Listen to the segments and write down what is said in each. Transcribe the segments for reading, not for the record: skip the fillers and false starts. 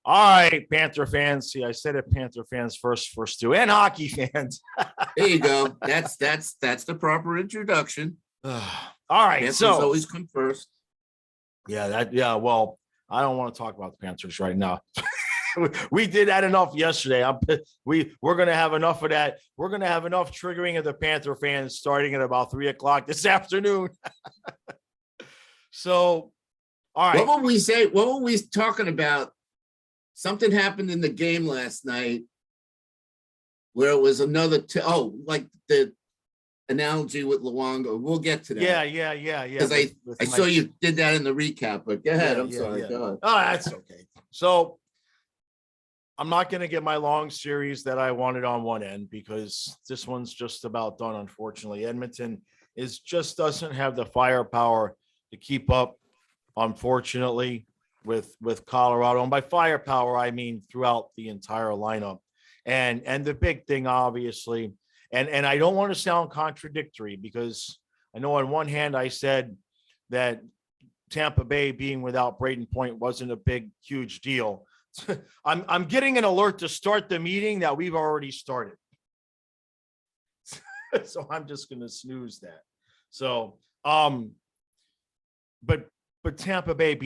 All right, Panther fans. See, I said it, Panther fans first, two, and hockey fans. There you go. That's the proper introduction. All right, Panthers so always come first. Well, I don't want to talk about the Panthers right now. We did that enough yesterday. We're gonna have enough of that. We're gonna have enough triggering of the Panther fans starting at about 3:00 this afternoon. So, all right. What were we saying? What were we talking about? Something happened in the game last night where it was another. Like the analogy with Luongo. We'll get to that. Yeah. Because I saw you did that in the recap, but go ahead. I'm sorry. Go ahead. Oh, that's okay. So I'm not going to get my long series that I wanted on one end because this one's just about done. Unfortunately, Edmonton just doesn't have the firepower to keep up. Unfortunately, with Colorado, and by firepower I mean throughout the entire lineup, and the big thing, obviously. And I don't want to sound contradictory because I know on one hand I said that Tampa Bay being without Braden Point wasn't a huge deal. I'm getting an alert to start the meeting that we've already started. So I'm just going to snooze that. So, but Tampa Bay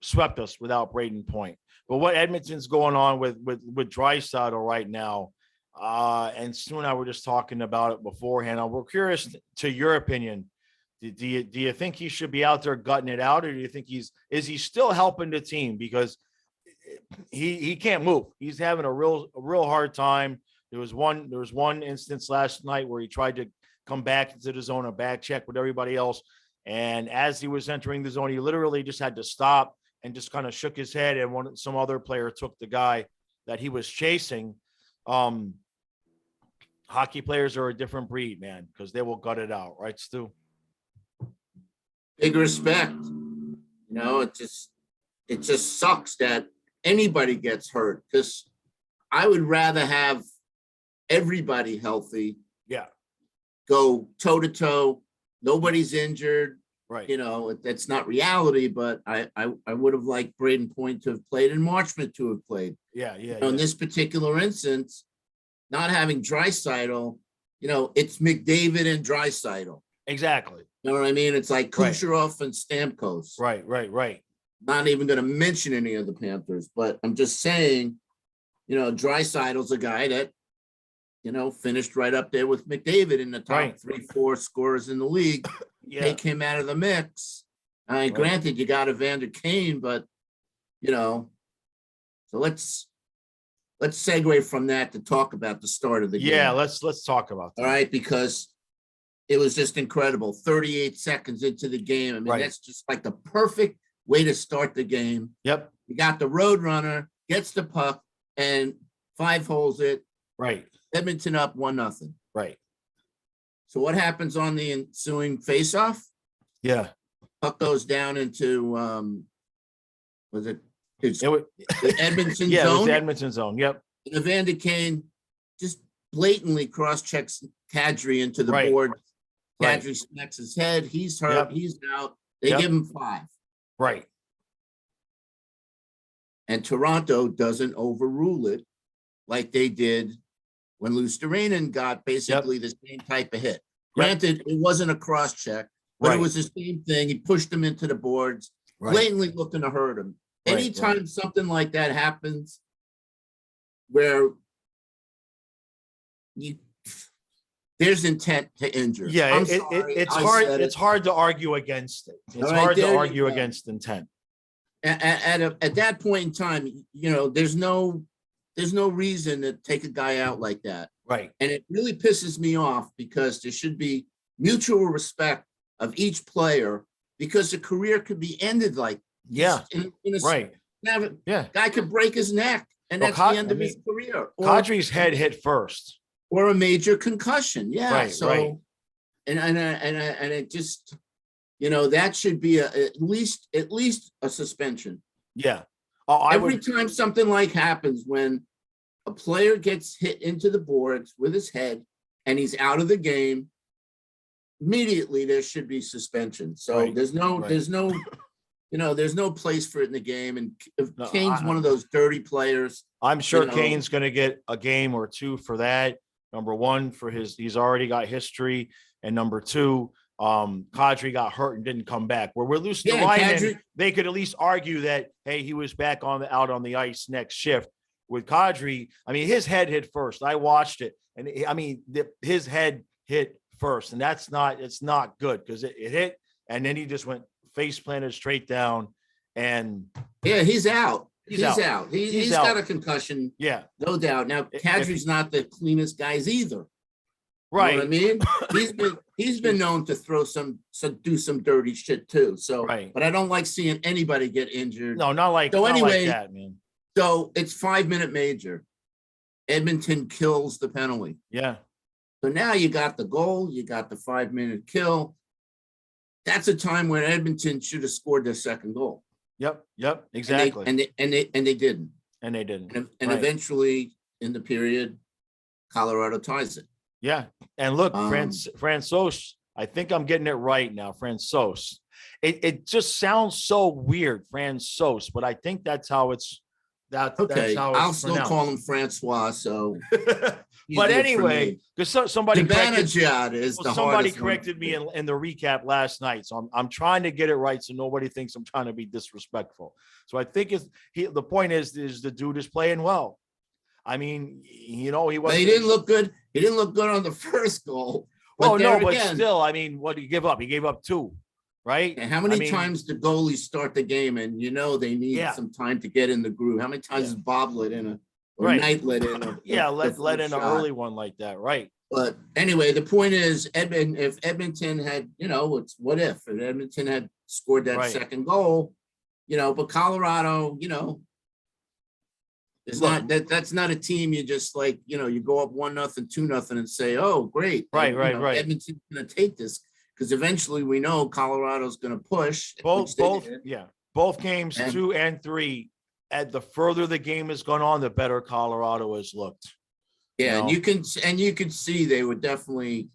swept us without Braden Point. But what Edmonton's going on with Draisaitl right now, and Stu and I were just talking about it beforehand. We're curious to your opinion. Do you think he should be out there gutting it out, or do you think is he still helping the team because he can't move? He's having a real hard time. There was one instance last night where he tried to come back into the zone, a back check with everybody else, and as he was entering the zone, he literally just had to stop and just kind of shook his head, and some other player took the guy that he was chasing. Hockey players are a different breed, man, because they will gut it out, right, Stu? Big respect. It just sucks that anybody gets hurt because I would rather have everybody healthy. Yeah. Go toe to toe. Nobody's injured. Right. That's not reality, but I would have liked Braden Point to have played and Marchment to have played. Yeah. In this particular instance, not having Draisaitl, it's McDavid and Draisaitl. Exactly. You know what I mean? It's like Kucherov and Stamkos. Right. Not even going to mention any of the Panthers, but I'm just saying, Draisaitl's a guy that, finished right up there with McDavid in the top 3-4 scorers in the league. Yeah. Take him out of the mix. Granted, you got Evander Kane, but so let's segue from that to talk about the start of the game. Yeah, let's talk about that. All right, because it was just incredible. 38 seconds into the game. I mean, that's just like the perfect way to start the game. Yep. You got the road runner, gets the puck, and 5-holes it. Right. Edmonton up 1-0. Right. So what happens on the ensuing faceoff? Yeah. Puck goes down into the Edmonton zone? Yeah, it was the Edmonton zone. Yep. And Evander Kane just blatantly cross-checks Kadri into the board. Kadri smacks his head. He's hurt. Yep. He's out. They give him 5. Right. And Toronto doesn't overrule it like they did when Luostarinen got basically the same type of hit. Granted, it wasn't a cross-check, but it was the same thing. He pushed him into the boards, blatantly looking to hurt him. Anytime something like that happens where there's intent to injure. Yeah, it's hard to argue against it. It's hard to argue against intent. At that point in time, there's no reason to take a guy out like that. Right. And it really pisses me off because there should be mutual respect of each player because the career could be ended like guy could break his neck and that's the end of his career. Kadri's head hit first. Or a major concussion. Yeah. Right. And it just, that should be at least a suspension. Yeah. Every time something like happens when a player gets hit into the boards with his head and he's out of the game, immediately there should be suspension. So there's no there's no place for it in the game. And if No, Kane's one of those dirty players, I'm sure know- Kane's going to get a game or two for that. Number one, he's already got history. And number two, Kadri got hurt and didn't come back. Where we're losing the line, they could at least argue that, hey, he was back out on the ice next shift. With Kadri, I mean, his head hit first. I watched it, and his head hit first, and it's not good because it hit, and then he just went face planted straight down, and he's out. He's out. He's out. got a concussion. Yeah, no doubt. Now Kadri's not the cleanest guys either. Right. You know what I mean? He's been known to do some dirty shit too. So, right. But I don't like seeing anybody get injured. No, not like that, man. So it's 5-minute major. Edmonton kills the penalty. Yeah. So now you got the goal, you got the 5-minute kill. That's a time when Edmonton should have scored their second goal. Yep, exactly. And they didn't. And they didn't. And eventually in the period, Colorado ties it. Yeah. And look, Francouz, I think I'm getting it right now. Francouz. It just sounds so weird, Francouz, but I think that's how it's that's how it's I'll still call him Francois. So but anyway, because somebody corrected me in the recap last night. So I'm trying to get it right so nobody thinks I'm trying to be disrespectful. So I think the point is the dude is playing well. I mean, he didn't look good. He didn't look good on the first goal. But still, I mean, what did he give up? He gave up 2, right? And how many times do goalies start the game and they need some time to get in the groove? How many times is Bob let in Knight let in let in an early one like that, right? But anyway, the point is, if Edmonton had, if Edmonton had scored that second goal, but Colorado, it's that's not a team you just you go up 1-0, 2-0 and say, oh, great. Right. Edmonton's going to take this because eventually we know Colorado's going to push. Both games 2 and 3. At the further the game has gone on, the better Colorado has looked. Yeah, and you can see they were definitely,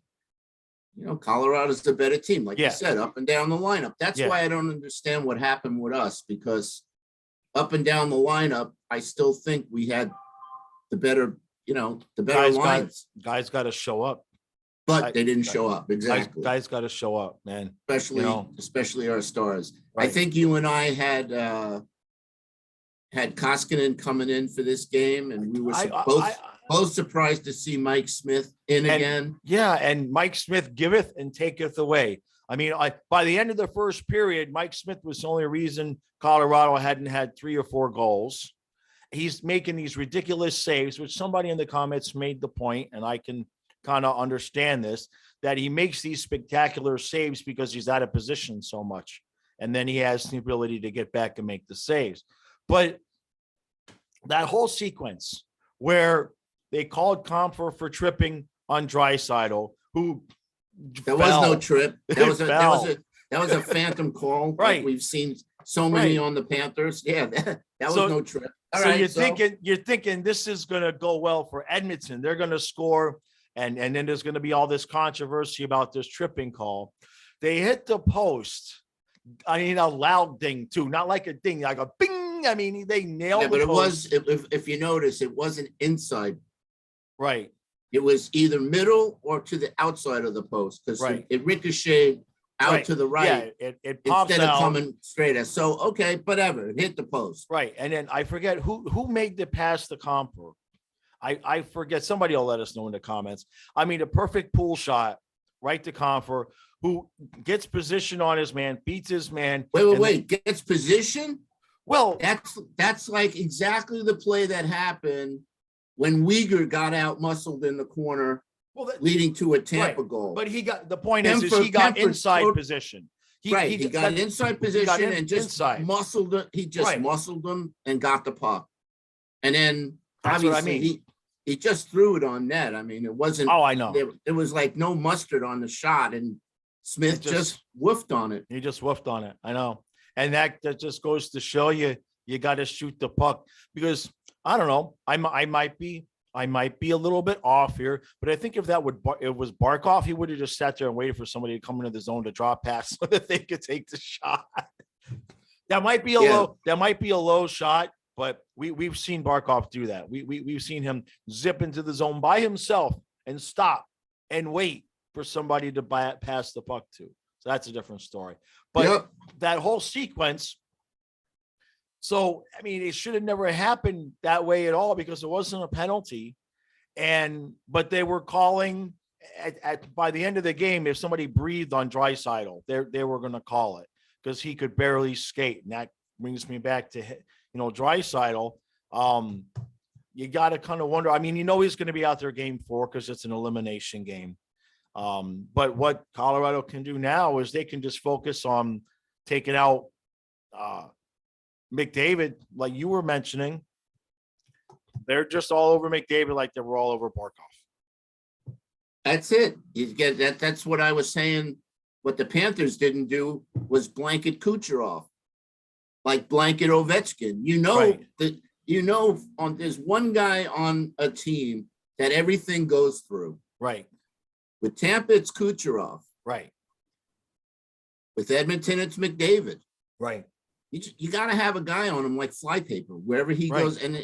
Colorado's the better team, like you said, up and down the lineup. That's why I don't understand what happened with us, because up and down the lineup, I still think we had the better lines. Guys got to show up. But they didn't show up. Exactly. Guys got to show up, man. Especially our stars. Right. I think you and I had Koskinen coming in for this game, and we were both surprised to see Mike Smith again. Yeah, and Mike Smith giveth and taketh away. I mean, by the end of the first period, Mike Smith was the only reason Colorado hadn't had 3 or 4 goals. He's making these ridiculous saves, which somebody in the comments made the point, and I can kind of understand this, that he makes these spectacular saves because he's out of position so much. And then he has the ability to get back and make the saves. But that whole sequence where they called Comfer for tripping on Draisaitl, who there was no trip. That was a phantom call. Right. Like we've seen so many on the Panthers. Yeah, that was no trip. You're thinking this is going to go well for Edmonton. They're going to score, and then there's going to be all this controversy about this tripping call. They hit the post. I mean, a loud ding too, not like a ding, like a bing. I mean, they nailed the post. It was, if you notice, it wasn't inside. Right. It was either middle or to the outside of the post, because it ricocheted out to the right. Yeah, it pops instead out. Of coming straight at. So okay, whatever. It hit the post. Right, and then I forget who made the pass to Comfer. I forget. Somebody will let us know in the comments. I mean, a perfect pull shot right to Comfer, who gets position on his man, beats his man. Wait. Gets position? Well, that's like exactly the play that happened when Uyghur got out muscled in the corner, leading to a Tampa goal. But he got, the point is he got inside position. He got inside position and just muscled it. He just muscled them and got the puck. And then obviously he just threw it on net. I mean, it wasn't. Oh, I know. There was like no mustard on the shot, and Smith just woofed on it. He just woofed on it. I know. And that just goes to show you got to shoot the puck, because I don't know. I might be a little bit off here, but I think if it was Barkov, he would have just sat there and waited for somebody to come into the zone to draw pass so that they could take the shot. That might be a Yeah. low. That might be a low shot, but we've seen Barkov do that. We've seen him zip into the zone by himself and stop and wait for somebody to pass the puck to. So that's a different story. But that whole sequence. So I mean, it should have never happened that way at all because it wasn't a penalty. But they were calling by the end of the game, if somebody breathed on Draisaitl, they were going to call it because he could barely skate. And that brings me back to, Draisaitl. You got to kind of wonder. I mean, he's going to be out there game 4 because it's an elimination game. But what Colorado can do now is they can just focus on taking out McDavid, like you were mentioning. They're just all over McDavid like they were all over Barkov. That's it. You get that. That's what I was saying. What the Panthers didn't do was blanket Kucherov, like blanket Ovechkin. There's one guy on a team that everything goes through. Right. With Tampa, it's Kucherov. Right. With Edmonton, it's McDavid. Right. You got to have a guy on him like flypaper wherever he goes, and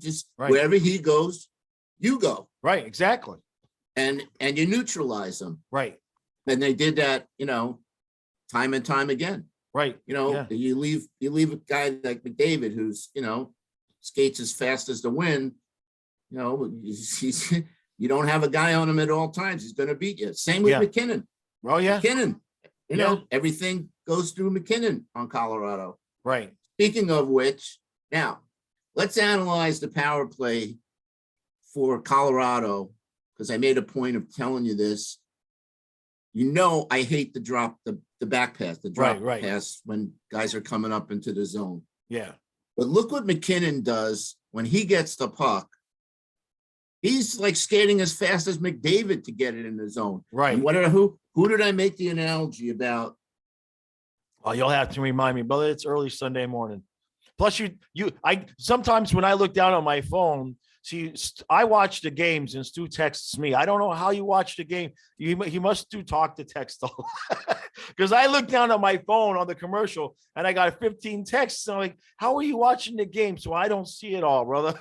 just right. Wherever he goes, you go. Right, exactly. And you neutralize him. Right. And they did that, time and time again. Right. You leave a guy like McDavid who's skates as fast as the wind. You don't have a guy on him at all times. He's going to beat you. Same with McKinnon. Oh yeah, McKinnon. Everything goes through McKinnon on Colorado. Right. Speaking of which, now let's analyze the power play for Colorado, because I made a point of telling you this. I hate the back pass, the drop pass when guys are coming up into the zone. Yeah. But look what McKinnon does when he gets the puck. He's like skating as fast as McDavid to get it in the zone. Right. And who did I make the analogy about? Oh, you'll have to remind me, brother. It's early Sunday morning. Plus, I sometimes when I look down on my phone, see, I watch the games and Stu texts me. I don't know how you watch the game. He must do talk to text because I look down on my phone on the commercial and I got 15 texts. And I'm like, how are you watching the game? So I don't see it all, brother.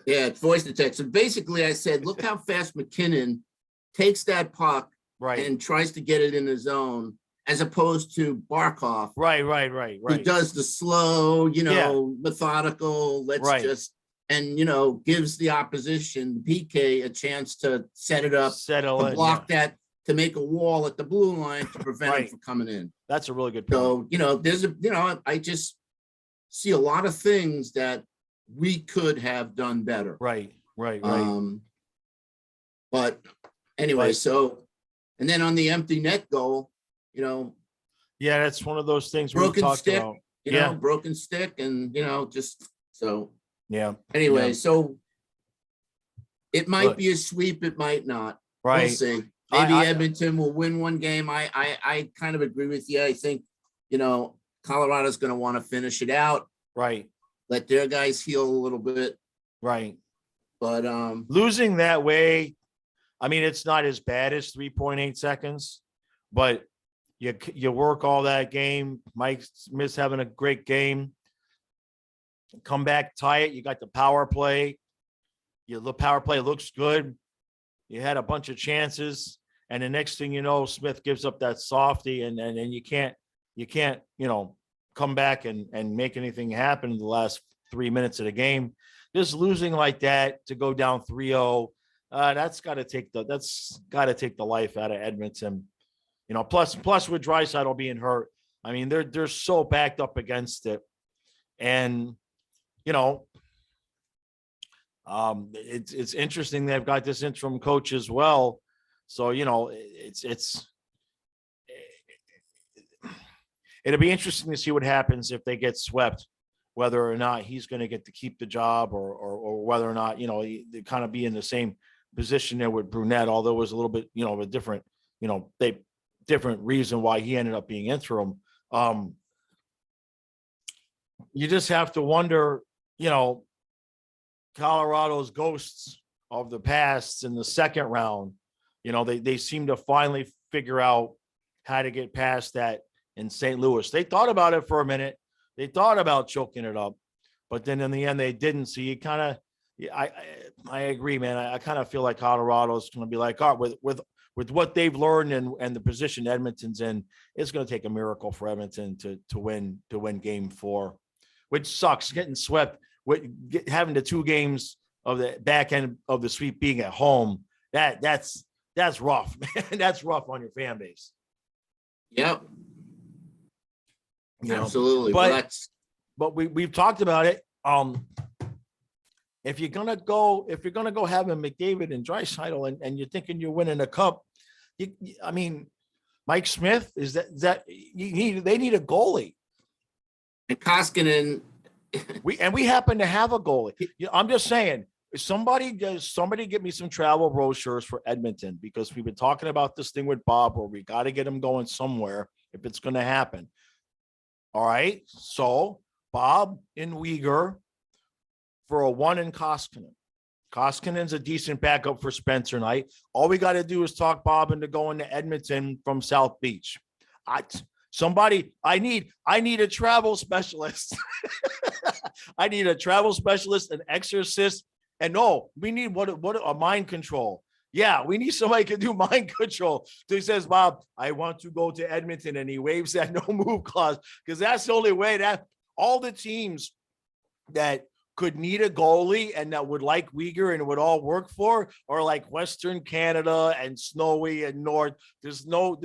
Yeah, it's voice to text. And basically, I said, look how fast McKinnon takes that puck and tries to get it in the zone, as opposed to Barkov. Right. Who does the slow, methodical, gives the opposition, PK, a chance to set it up, block that, to make a wall at the blue line to prevent him from coming in. That's a really good point. So, I just see a lot of things that we could have done better. Right. But anyway, and then on the empty net goal, yeah, that's one of those things broken stick, about. Broken stick, and just so. Yeah. Anyway, so it might be a sweep, it might not. Right. We'll see. Maybe Edmonton will win one game. I kind of agree with you. I think, Colorado's going to want to finish it out. Right. Let their guys heal a little bit. Right. But losing that way, I mean, it's not as bad as 3.8 seconds, but you work all that game. Mike Smith's having a great game. Come back, tie it. You got the power play. The power play looks good. You had a bunch of chances, and the next thing you know, Smith gives up that softie, and you can't come back and make anything happen in the last 3 minutes of the game. Just losing like that to go down 3-0, that's got to take the life out of Edmonton. Plus with Draisaitl being hurt, I mean they're so backed up against it, and it's interesting they've got this interim coach as well. So it'll be interesting to see what happens if they get swept, whether or not he's going to get to keep the job or whether or not, they kind of be in the same position there with Brunette, although it was a little bit, a different, different reason why he ended up being interim. You just have to wonder, Colorado's ghosts of the past in the second round, they seem to finally figure out how to get past that in St. Louis. They thought about it for a minute, They thought about choking it up, but then in the end they didn't. So you kind of, I agree, man. I kind of feel like Colorado's going to be like, with what they've learned and the position Edmonton's in, it's going to take a miracle for Edmonton to win Game 4, which sucks. Getting swept having the 2 games of the back end of the sweep being at home. That's rough, man. That's rough on your fan base. Yep. Absolutely. But we've talked about it. If you're gonna go having McDavid and Draisaitl and you're thinking you're winning a cup, I mean, Mike Smith they need a goalie. And Koskinen. we happen to have a goalie. I'm just saying, somebody get me some travel brochures for Edmonton, because we've been talking about this thing with Bob where we got to get him going somewhere if it's going to happen. All right. So Bob in Uyghur for a 1 in Koskinen. Koskinen's a decent backup for Spencer Knight. All we got to do is talk Bob into going to Edmonton from South Beach. I need a travel specialist. I need a travel specialist, an exorcist, and no, we need what a mind control. Yeah, we need somebody who can do mind control. So he says, Bob, I want to go to Edmonton, and he waves that no move clause, because that's the only way that all the teams that could need a goalie and that would like Uyghur and would all work for, or like Western Canada and Snowy and North. There's no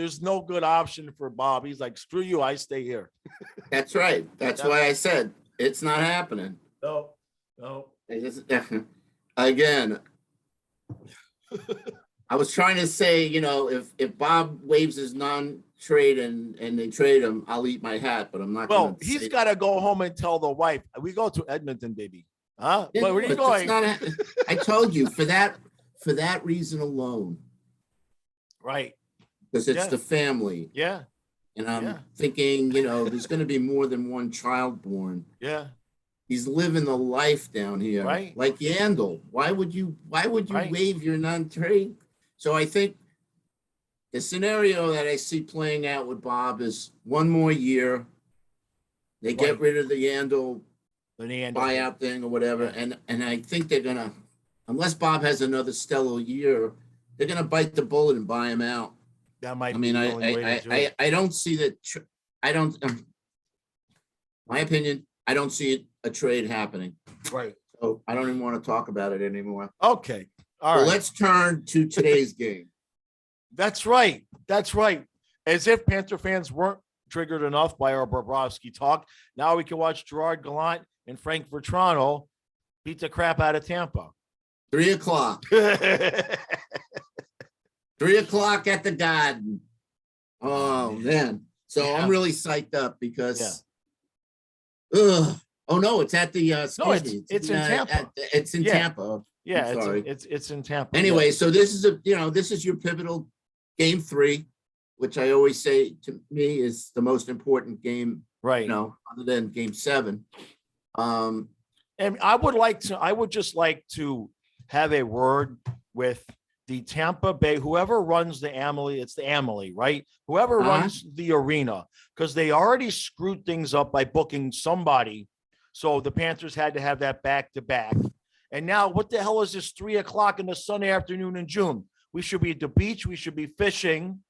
good option for Bob. He's like, screw you, I stay here. That's right. That's why I said it's not happening. No. Again, I was trying to say, if Bob waves his non-trade and they trade him, I'll eat my hat, but I'm not. Well, he's got to go home and tell the wife, we go to Edmonton, baby. Huh? Yeah, but where are you going? I told you, for that reason alone. Right. Because it's the family. Yeah. And I'm thinking, there's going to be more than one child born. Yeah. He's living the life down here. Right. Like Yandel. Why would you waive your non-trade? So I think the scenario that I see playing out with Bob is one more year. They get rid of the Yandel buyout thing or whatever. And I think they're going to, unless Bob has another stellar year, they're going to bite the bullet and buy him out. That might. I mean, I don't see that. My opinion, I don't see a trade happening. Right. So I don't even want to talk about it anymore. Okay. All right. Let's turn to today's game. That's right. As if Panther fans weren't triggered enough by our Bobrovsky talk, now we can watch Gerard Gallant and Frank Vetrano beat the crap out of Tampa. 3:00. 3:00 at the Garden. Oh man! So I'm really psyched up because. Oh no! It's at the. It's in Tampa. It's in Tampa. Yeah, it's in Tampa. Anyway, so this is your pivotal Game 3, which I always say to me is the most important game. Right. Other than Game 7. And I would just like to have a word with the Tampa Bay, whoever runs the Amalie, it's the Amalie, right? Whoever runs the arena, because they already screwed things up by booking somebody. So the Panthers had to have that back-to-back. And now what the hell is this 3:00 in the Sunday afternoon in June? We should be at the beach. We should be fishing,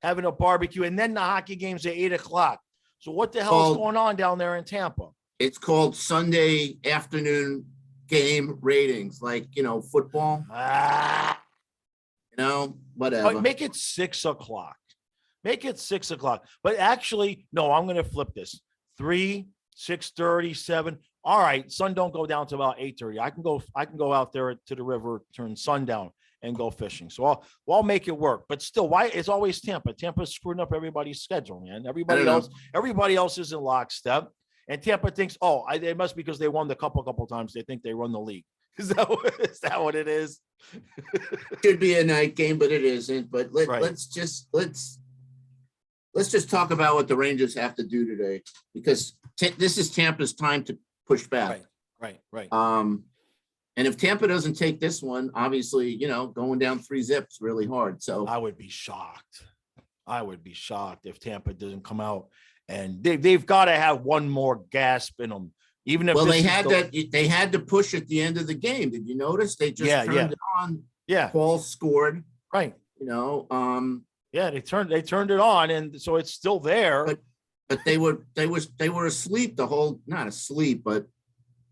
having a barbecue, and then the hockey game's at 8:00. So what the hell is going on down there in Tampa? It's called Sunday afternoon game ratings, like, football. Whatever. Make it 6:00. Make it 6:00. But actually, no, I'm going to flip this. 3, 6:30, 7. All right, sun don't go down to about 8:30. I can go out there to the river, turn sundown, and go fishing. So I'll make it work. But still, why it's always Tampa? Tampa's screwing up everybody's schedule, man. Everybody else is in lockstep. And Tampa thinks, it must be because they won the cup a couple times. They think they run the league. Is that what it is? Should be a night game, but it isn't. But let's just talk about what the Rangers have to do today, because this is Tampa's time to push back. Right. And if Tampa doesn't take this one, obviously, going down 3-0 really hard. So I would be shocked if Tampa doesn't come out And they've got to have one more gasp in them. Even if well, they had to push at the end of the game. Did you notice? They just turned it on. Yeah. Paul scored. Right. Yeah, they turned it on, and so it's still there. But they were asleep not asleep, but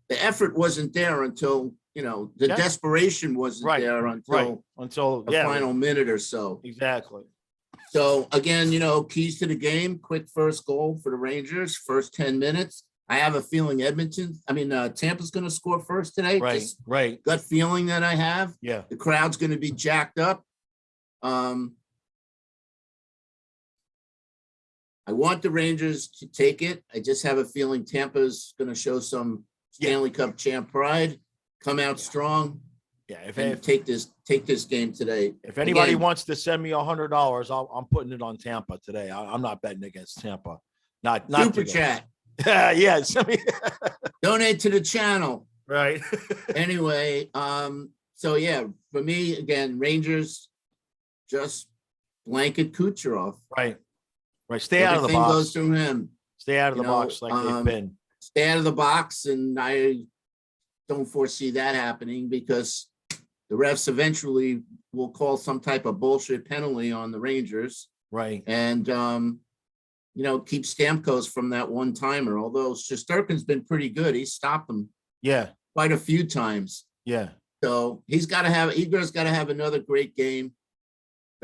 the effort wasn't there until the desperation wasn't there until the final minute or so. Exactly. So again, keys to the game, quick first goal for the Rangers, first 10 minutes. I have a feeling Tampa's going to score first today. Right. Gut feeling that I have. Yeah. The crowd's going to be jacked up. I want the Rangers to take it. I just have a feeling Tampa's going to show some Stanley Cup champ pride, come out strong. Yeah, if take this game today. If anybody wants to send me $100, I'm putting it on Tampa today. I'm not betting against Tampa. Not super chat. Yes. Donate to the channel. Right. Anyway, so yeah, for me again, Rangers just blanket Kucherov. Right. Stay out of the box. Everything goes through him. Stay out of the box like they've been. Stay out of the box, and I don't foresee that happening because the refs eventually will call some type of bullshit penalty on the Rangers. Right. And, keep Stamkos from that one timer. Although Shesterkin's been pretty good. He stopped them. Yeah. Quite a few times. Yeah. So Igor's got to have another great game.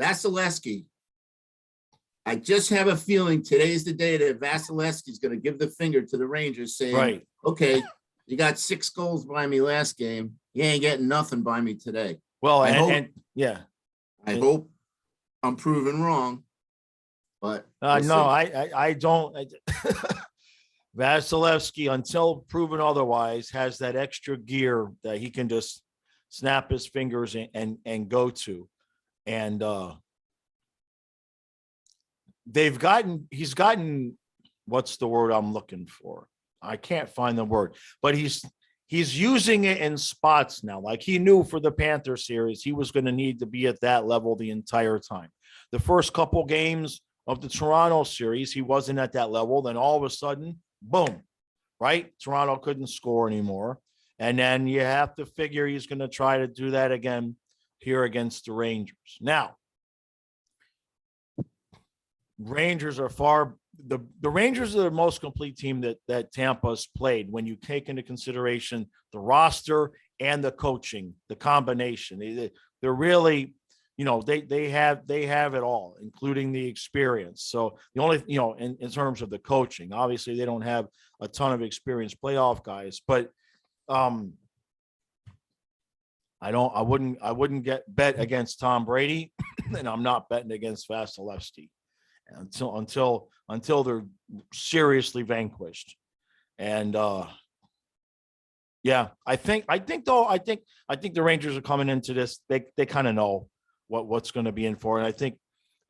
Vasilevsky. I just have a feeling today's the day that Vasilevsky's going to give the finger to the Rangers saying, okay, you got 6 goals by me last game. You ain't getting nothing by me today. Well, I hope I'm proven wrong, but no, I don't. Vasilevsky, until proven otherwise, has that extra gear that he can just snap his fingers and go to. And he's gotten, what's the word I'm looking for? I can't find the word, but he's using it in spots now. Like he knew for the Panther series, he was going to need to be at that level the entire time. The first couple games of the Toronto series, he wasn't at that level. Then all of a sudden, boom, right? Toronto couldn't score anymore. And then you have to figure he's going to try to do that again here against the Rangers. Now, Rangers are the Rangers are the most complete team that Tampa's played when you take into consideration the roster and the coaching, the combination. They're really, they have it all, including the experience. So the only, in terms of the coaching, obviously they don't have a ton of experienced playoff guys, but I wouldn't bet against Tom Brady, and I'm not betting against Vasilevsky until they're seriously vanquished. And I think the Rangers are coming into this. They kind of know what's going to be in for. And I think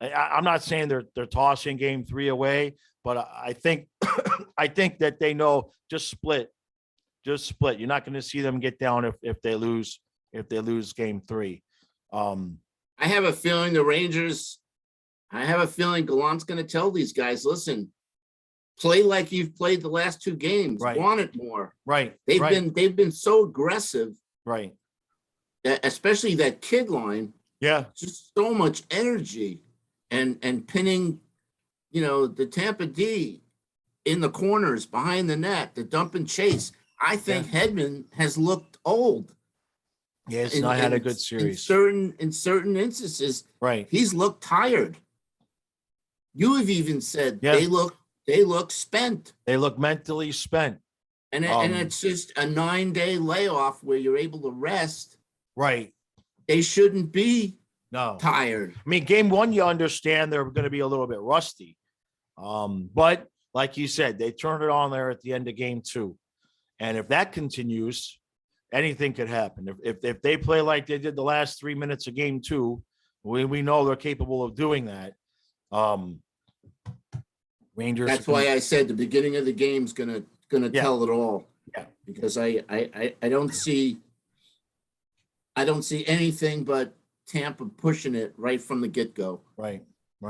I'm not saying they're tossing game 3 away, but I think that they know just split. You're not going to see them get down if they lose game 3. I have a feeling the Rangers. I have a feeling Gallant's going to tell these guys, listen, play like you've played the last 2 games. Right. Want it more. Right. They've been so aggressive. Right. That, especially that kid line. Yeah. Just so much energy and pinning, the Tampa D in the corners behind the net, the dump and chase. I think Hedman has looked old. Yeah, it's not had a good series. In certain instances, right. He's looked tired. You have even said they look spent. They look mentally spent. And it's just a 9-day layoff where you're able to rest. Right. They shouldn't be I tired. mean, game 1, you understand they're going to be a little bit rusty. But like you said, they turned it on there at the end of game 2. And if that continues, anything could happen. If they play like they did the last 3 minutes of game 2, we know they're capable of doing that. Rangers. That's why I said the beginning of the game's gonna tell it all. Yeah. Because I don't see anything but Tampa pushing it right from the get-go. Right.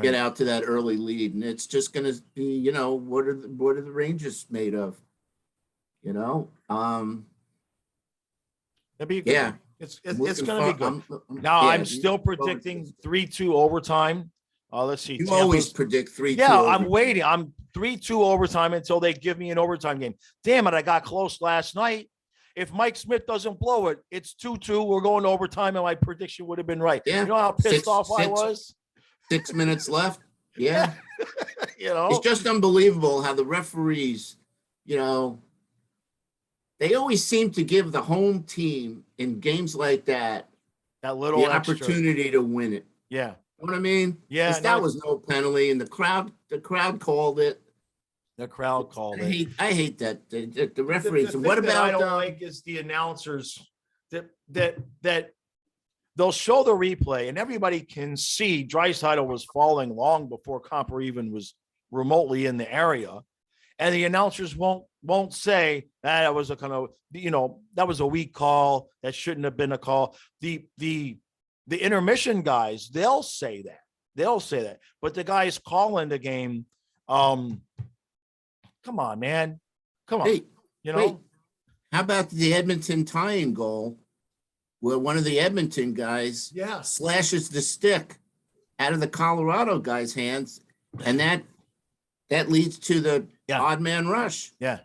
get out to that early lead, and it's just going to be, you know, what are the Rangers made of? You know, It'll be good. yeah, It's going to be good. I'm still predicting 3-2 overtime. Let's see. You always predict 3-2. Yeah, I'm waiting. I'm 3-2 overtime until they give me an overtime game. Damn it, I got close last night. If Mike Smith doesn't blow it, it's 2-2. We're going to overtime, and my prediction would have been right. Yeah. You know how pissed off I was? 6 minutes left. Yeah. You know, it's just unbelievable how the referees, you know, they always seem to give the home team in games like that little the opportunity to win it. Yeah. You know what I mean? Yeah. That was no penalty, and the crowd called it. The crowd called it. I hate that the referees. The what about I don't like is the announcers that they'll show the replay and everybody can see Draisaitl was falling long before Comper even was remotely in the area, and the announcers won't say that was a kind of, you know, that was a weak call, that shouldn't have been a call. The intermission guys, they'll say that, but the guys calling the game, come on, man. Come on. Hey, you know, how about the Edmonton tying goal where one of the Edmonton guys slashes the stick out of the Colorado guy's hands, and that leads to the odd man rush. Yeah.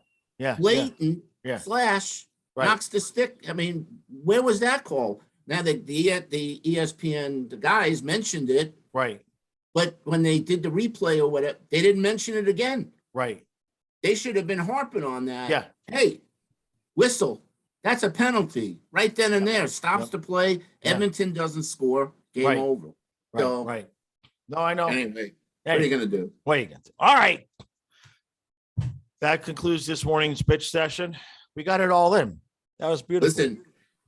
Blatant flash knocks the stick. I mean, where was that call? Now the ESPN, the guys mentioned it. Right. But when they did the replay or whatever, they didn't mention it again. Right. They should have been harping on that. Yeah. Hey, whistle. That's a penalty right then and there. Stops the play. Edmonton doesn't score. Game over. Right. No, I know. Anyway, what are you going to do? What are you going to do? All right. That concludes this morning's pitch session. We got it all in. That was beautiful. Listen,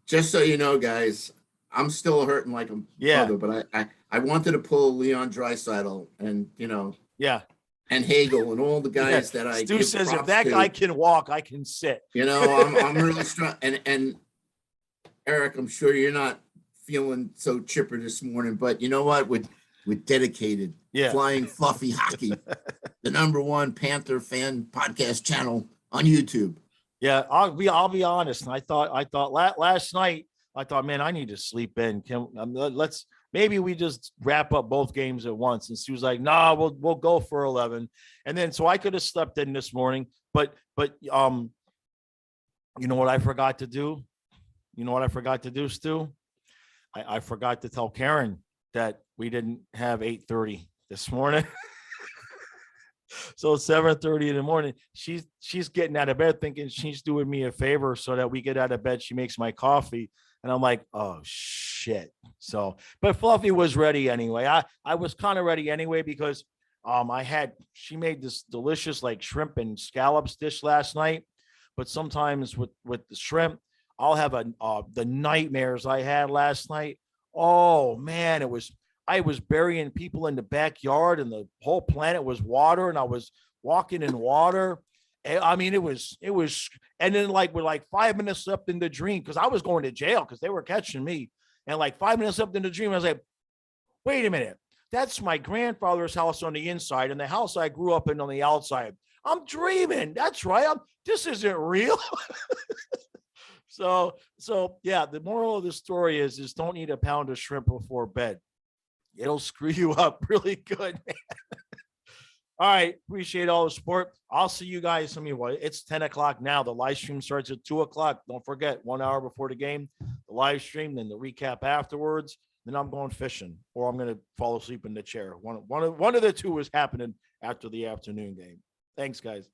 just so you know, guys, I'm still hurting like a mother, but I wanted to pull Leon Draisaitl and, you know. Yeah. And Hagel and all the guys that I Stu says if that guy can walk, I can sit. You know, I'm really strong. And Eric, I'm sure you're not feeling so chipper this morning, but you know what? With dedicated Flying Fluffy Hockey, the #1 Panther fan podcast channel on YouTube. Yeah, I'll be honest. I thought last night, I thought, man, I need to sleep in. Maybe we just wrap up both games at once. And she was like, nah, we'll go for 11. And then, so I could have slept in this morning, but you know what I forgot to do? Stu? I forgot to tell Karen that we didn't have 8:30 this morning. So 7:30 in the morning, she's getting out of bed thinking she's doing me a favor so that we get out of bed. She makes my coffee. And I'm like, oh shit. So, but Fluffy was ready anyway. I was kind of ready anyway, because she made this delicious like shrimp and scallops dish last night. But sometimes with the shrimp, I'll have the nightmares I had last night. Oh man, I was burying people in the backyard and the whole planet was water, and I was walking in water. I mean, it was, and then like we're like 5 minutes left in the dream, because I was going to jail because they were catching me. And like 5 minutes left in the dream, I was like, wait a minute, that's my grandfather's house on the inside and the house I grew up in on the outside. I'm dreaming. That's right. This isn't real. So yeah, the moral of the story is don't eat a pound of shrimp before bed. It'll screw you up really good, man. All right. Appreciate all the support. I'll see you guys. It's 10 o'clock now. The live stream starts at 2 o'clock. Don't forget, 1 hour before the game, the live stream, then the recap afterwards. Then I'm going fishing, or I'm going to fall asleep in the chair. One of the two is happening after the afternoon game. Thanks, guys.